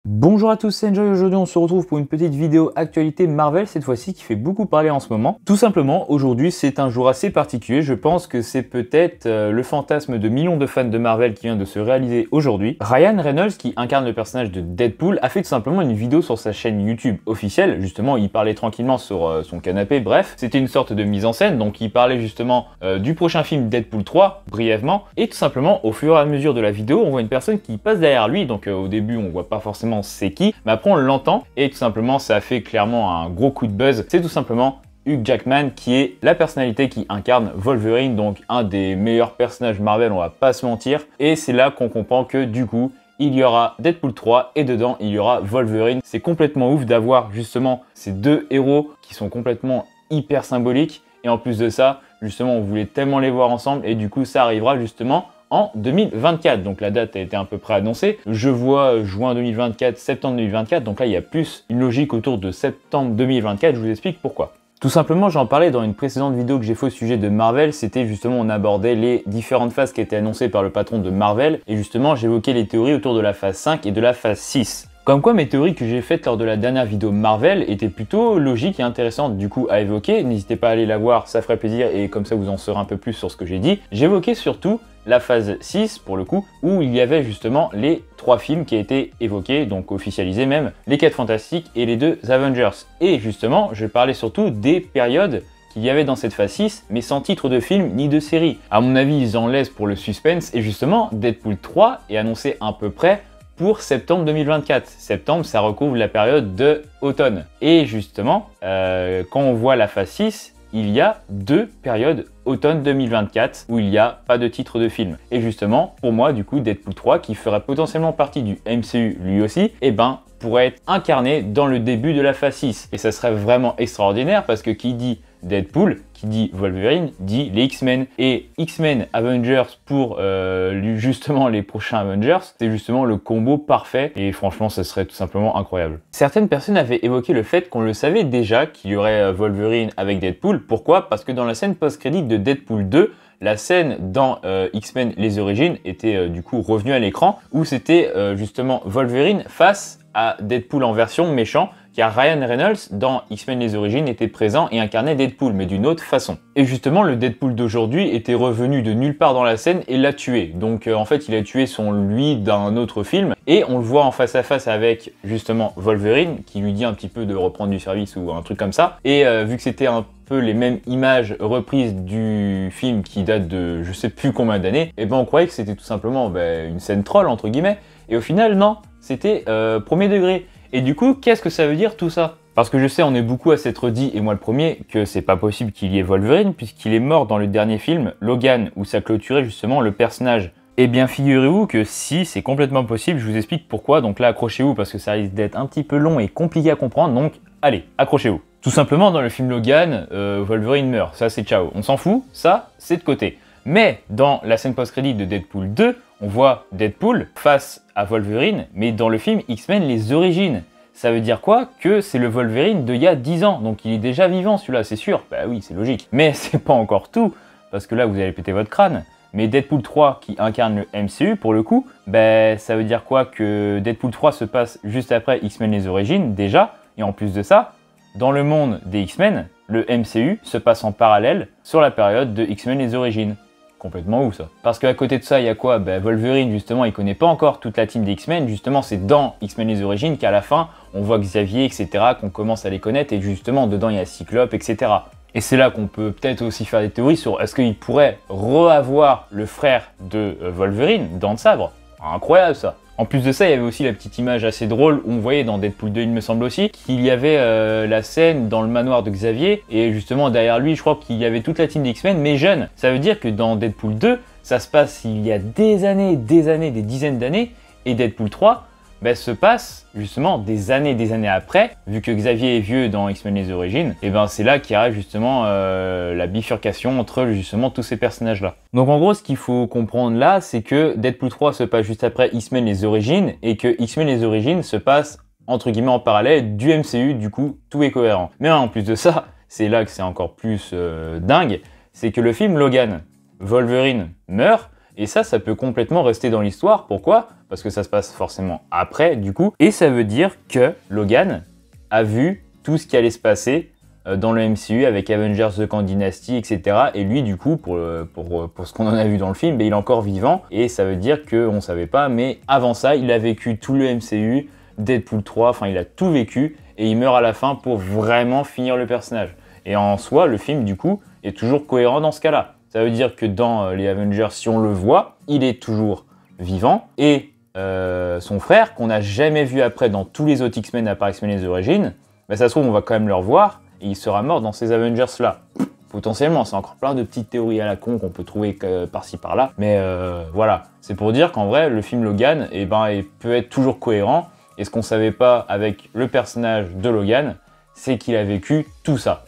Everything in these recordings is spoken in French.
Bonjour à tous, c'est Enjoy. Aujourd'hui on se retrouve pour une petite vidéo actualité Marvel, cette fois-ci qui fait beaucoup parler en ce moment. Tout simplement, aujourd'hui c'est un jour assez particulier, je pense que c'est peut-être le fantasme de millions de fans de Marvel qui vient de se réaliser aujourd'hui. Ryan Reynolds, qui incarne le personnage de Deadpool, a fait tout simplement une vidéo sur sa chaîne YouTube officielle. Justement, il parlait tranquillement sur son canapé, bref, c'était une sorte de mise en scène, donc il parlait justement du prochain film Deadpool 3, brièvement, et tout simplement, au fur et à mesure de la vidéo, on voit une personne qui passe derrière lui, donc au début on voit pas forcément c'est qui, mais après on l'entend et tout simplement ça a fait clairement un gros coup de buzz. C'est tout simplement Hugh Jackman qui est la personnalité qui incarne Wolverine, donc un des meilleurs personnages Marvel, on va pas se mentir, et c'est là qu'on comprend que du coup il y aura Deadpool 3 et dedans il y aura Wolverine. C'est complètement ouf d'avoir justement ces deux héros qui sont complètement hyper symboliques, et en plus de ça justement on voulait tellement les voir ensemble, et du coup ça arrivera justement en 2024, donc la date a été à peu près annoncée. Je vois juin 2024, septembre 2024, donc là il y a plus une logique autour de septembre 2024, je vous explique pourquoi. Tout simplement, j'en parlais dans une précédente vidéo que j'ai fait au sujet de Marvel, c'était justement on abordait les différentes phases qui étaient annoncées par le patron de Marvel, et justement j'évoquais les théories autour de la phase 5 et de la phase 6. Comme quoi mes théories que j'ai faites lors de la dernière vidéo Marvel étaient plutôt logiques et intéressantes du coup à évoquer. N'hésitez pas à aller la voir, ça ferait plaisir, et comme ça vous en saurez un peu plus sur ce que j'ai dit. J'évoquais surtout la phase 6 pour le coup, où il y avait justement les 3 films qui étaient évoqués, donc officialisés même, les 4 Fantastiques et les 2 Avengers. Et justement, je parlais surtout des périodes qu'il y avait dans cette phase 6, mais sans titre de film ni de série. À mon avis, ils en laissent pour le suspense, et justement, Deadpool 3 est annoncé à peu près pour septembre 2024. Septembre, ça recouvre la période de automne. Et justement, quand on voit la phase 6, il y a 2 périodes automne 2024 où il n'y a pas de titre de film. Et justement, pour moi, du coup, Deadpool 3, qui ferait potentiellement partie du MCU lui aussi, eh ben, pourrait être incarné dans le début de la phase 6. Et ça serait vraiment extraordinaire parce que qui dit Deadpool, qui dit Wolverine, dit les X-Men. Et X-Men Avengers pour justement les prochains Avengers, c'est justement le combo parfait, et franchement ça serait tout simplement incroyable. Certaines personnes avaient évoqué le fait qu'on le savait déjà qu'il y aurait Wolverine avec Deadpool. Pourquoi? Parce que dans la scène post-crédit de Deadpool 2, la scène dans X-Men Les Origines était du coup revenue à l'écran, où c'était justement Wolverine face à Deadpool en version méchant, car Ryan Reynolds dans X-Men Les Origines était présent et incarnait Deadpool, mais d'une autre façon. Et justement, le Deadpool d'aujourd'hui était revenu de nulle part dans la scène et l'a tué. Donc en fait, il a tué son lui d'un autre film, et on le voit en face à face avec justement Wolverine, qui lui dit un petit peu de reprendre du service ou un truc comme ça. Et vu que c'était un peu les mêmes images reprises du film qui date de je sais plus combien d'années, et ben on croyait que c'était tout simplement une scène troll entre guillemets, et au final non, c'était premier degré. Et du coup, qu'est-ce que ça veut dire tout ça? Parce que je sais, on est beaucoup à s'être dit, et moi le premier, que c'est pas possible qu'il y ait Wolverine, puisqu'il est mort dans le dernier film, Logan, où ça clôturait justement le personnage. Eh bien, figurez-vous que si, c'est complètement possible, je vous explique pourquoi, donc là, accrochez-vous, parce que ça risque d'être un petit peu long et compliqué à comprendre, donc allez, accrochez-vous. Tout simplement, dans le film Logan, Wolverine meurt, ça c'est ciao, on s'en fout, ça c'est de côté. Mais dans la scène post-crédit de Deadpool 2, on voit Deadpool face à Wolverine, mais dans le film X-Men Les Origines. Ça veut dire quoi? Que c'est le Wolverine d'il y a 10 ans, donc il est déjà vivant celui-là, c'est sûr. Bah oui, c'est logique. Mais c'est pas encore tout, parce que là vous allez péter votre crâne. Mais Deadpool 3 qui incarne le MCU pour le coup, bah ça veut dire quoi? Que Deadpool 3 se passe juste après X-Men Les Origines déjà, et en plus de ça, dans le monde des X-Men, le MCU se passe en parallèle sur la période de X-Men Les Origines. Complètement ouf ça. Parce qu'à côté de ça, il y a quoi? Wolverine, justement, il connaît pas encore toute la team des X-Men. Justement, c'est dans X-Men Les Origines qu'à la fin, on voit Xavier, etc., qu'on commence à les connaître, et justement, dedans, il y a Cyclope, etc. Et c'est là qu'on peut peut-être aussi faire des théories sur est-ce qu'il pourrait re-avoir le frère de Wolverine, Dents de Sabre. Incroyable ça. En plus de ça, il y avait aussi la petite image assez drôle où on voyait dans Deadpool 2, il me semble aussi, qu'il y avait la scène dans le manoir de Xavier, et justement derrière lui, je crois qu'il y avait toute la team d'X-Men, mais jeune. Ça veut dire que dans Deadpool 2, ça se passe il y a des années, des dizaines d'années, et Deadpool 3 se passe justement des années après, vu que Xavier est vieux dans X-Men Les Origines, et c'est là qu'il y a justement la bifurcation entre justement tous ces personnages-là. Donc en gros, ce qu'il faut comprendre là, c'est que Deadpool 3 se passe juste après X-Men Les Origines, et que X-Men Les Origines se passe entre guillemets en parallèle du MCU, du coup tout est cohérent. Mais en plus de ça, c'est là que c'est encore plus dingue, c'est que le film Logan, Wolverine meurt, Et ça peut complètement rester dans l'histoire. Pourquoi? Parce que ça se passe forcément après, du coup. Et ça veut dire que Logan a vu tout ce qui allait se passer dans le MCU avec Avengers The Kang Dynasty, etc. Et lui, du coup, pour ce qu'on en a vu dans le film, il est encore vivant. Et ça veut dire qu'on ne savait pas, mais avant ça, il a vécu tout le MCU, Deadpool 3, enfin, il a tout vécu. Et il meurt à la fin pour vraiment finir le personnage. Et en soi, le film, du coup, est toujours cohérent dans ce cas-là. Ça veut dire que dans les Avengers, si on le voit, il est toujours vivant. Et son frère, qu'on n'a jamais vu après dans tous les autres X-Men à part X-Men les Origines, ça se trouve, on va quand même le revoir. Et il sera mort dans ces Avengers-là. Potentiellement, c'est encore plein de petites théories à la con qu'on peut trouver par-ci par-là. Mais voilà, c'est pour dire qu'en vrai, le film Logan, il peut être toujours cohérent. Et ce qu'on savait pas avec le personnage de Logan, c'est qu'il a vécu tout ça.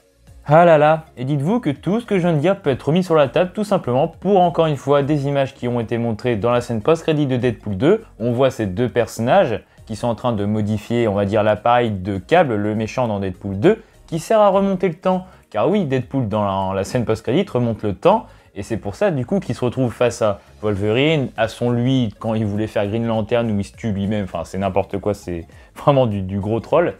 Ah là là, et dites-vous que tout ce que je viens de dire peut être remis sur la table tout simplement pour encore une fois des images qui ont été montrées dans la scène post-crédit de Deadpool 2. On voit ces deux personnages qui sont en train de modifier, on va dire, l'appareil de Cable, le méchant dans Deadpool 2, qui sert à remonter le temps. Car oui, Deadpool dans la scène post-crédit remonte le temps, et c'est pour ça du coup qu'il se retrouve face à Wolverine, à son lui quand il voulait faire Green Lantern où il se tue lui-même, enfin c'est n'importe quoi, c'est vraiment du gros troll.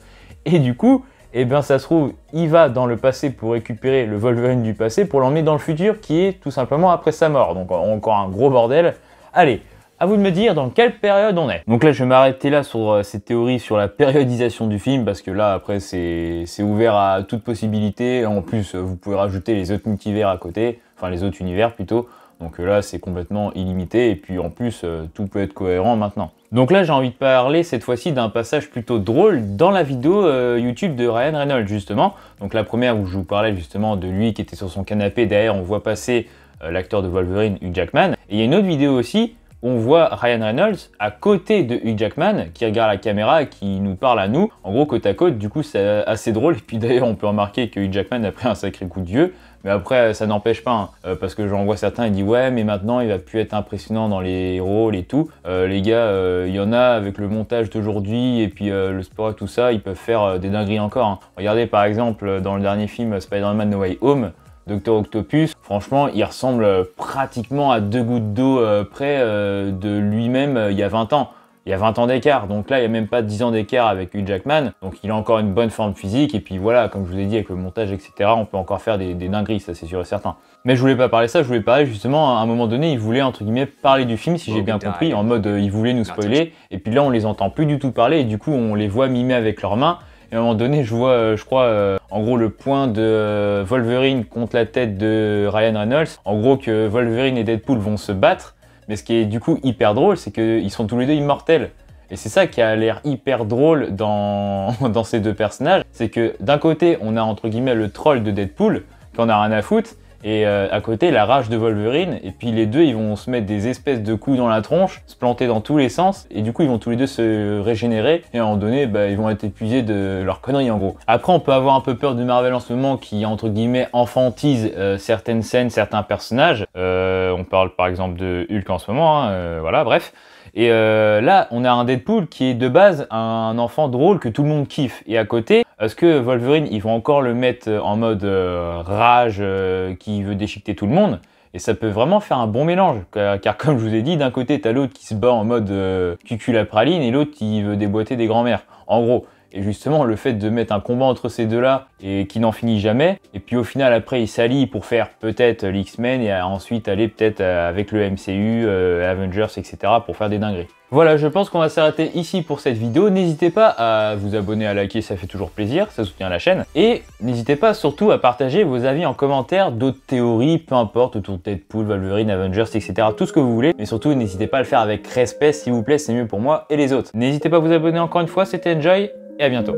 Et du coup, eh bien ça se trouve, il va dans le passé pour récupérer le Wolverine du passé pour l'emmener dans le futur qui est tout simplement après sa mort. Donc encore un gros bordel. Allez, à vous de me dire dans quelle période on est. Donc là, je vais m'arrêter là sur ces théories sur la périodisation du film parce que là, après, c'est ouvert à toute possibilité. En plus, vous pouvez rajouter les autres multivers à côté, enfin les autres univers plutôt. Donc là, c'est complètement illimité et puis en plus, tout peut être cohérent maintenant. Donc là, j'ai envie de parler cette fois-ci d'un passage plutôt drôle dans la vidéo YouTube de Ryan Reynolds justement. Donc la première où je vous parlais justement de lui qui était sur son canapé, derrière on voit passer l'acteur de Wolverine, Hugh Jackman. Et il y a une autre vidéo aussi, on voit Ryan Reynolds à côté de Hugh Jackman qui regarde la caméra et qui nous parle à nous, en gros côte à côte. Du coup c'est assez drôle et puis d'ailleurs on peut remarquer que Hugh Jackman a pris un sacré coup de vieux, mais après ça n'empêche pas parce que j'en vois certains, ils disent ouais mais maintenant il va plus être impressionnant dans les rôles et tout. Les gars, il y en a avec le montage d'aujourd'hui et puis le sport et tout ça, ils peuvent faire des dingueries encore. Regardez par exemple dans le dernier film Spider-Man No Way Home, Dr Octopus, franchement, il ressemble pratiquement à 2 gouttes d'eau près de lui-même il y a 20 ans. Il y a 20 ans d'écart, donc là, il n'y a même pas 10 ans d'écart avec Hugh Jackman. Donc il a encore une bonne forme physique, et puis voilà, comme je vous ai dit, avec le montage, etc., on peut encore faire des dingueries, ça c'est sûr et certain. Mais je voulais pas parler de ça, je voulais parler justement, à un moment donné, il voulait, entre guillemets, parler du film, si j'ai bien compris, en mode, il voulait nous spoiler, et puis là, on les entend plus du tout parler, et du coup, on les voit mimer avec leurs mains. Et à un moment donné, je vois, je crois, en gros, le point de Wolverine contre la tête de Ryan Reynolds. En gros, que Wolverine et Deadpool vont se battre. Mais ce qui est du coup hyper drôle, c'est qu'ils sont tous les deux immortels. Et c'est ça qui a l'air hyper drôle dans ces deux personnages. C'est que d'un côté, on a entre guillemets le troll de Deadpool, qui en a rien à foutre. Et à côté, la rage de Wolverine. Et puis les deux, ils vont se mettre des espèces de coups dans la tronche, se planter dans tous les sens. Et du coup, ils vont tous les deux se régénérer. Et à un moment donné, ils vont être épuisés de leur connerie en gros. Après, on peut avoir un peu peur de Marvel en ce moment qui, entre guillemets, enfantise certaines scènes, certains personnages. On parle par exemple de Hulk en ce moment, voilà, bref. Et là, on a un Deadpool qui est de base un enfant drôle que tout le monde kiffe. Et à côté, est-ce que Wolverine, ils vont encore le mettre en mode rage qui veut déchiqueter tout le monde? Et ça peut vraiment faire un bon mélange. Car comme je vous ai dit, d'un côté, t'as l'autre qui se bat en mode cucul à praline et l'autre qui veut déboîter des grands-mères. En gros. Et justement, le fait de mettre un combat entre ces deux-là et qui n'en finit jamais, et puis au final, après, ils s'allient pour faire peut-être l'X-Men et ensuite aller peut-être avec le MCU, Avengers, etc. pour faire des dingueries. Voilà, je pense qu'on va s'arrêter ici pour cette vidéo. N'hésitez pas à vous abonner, à liker, ça fait toujours plaisir, ça soutient la chaîne. Et n'hésitez pas surtout à partager vos avis en commentaire, d'autres théories, peu importe, autour de Deadpool, Wolverine, Avengers, etc. Tout ce que vous voulez. Mais surtout, n'hésitez pas à le faire avec respect, s'il vous plaît, c'est mieux pour moi et les autres. N'hésitez pas à vous abonner encore une fois, c'était Enjoy. Et à bientôt.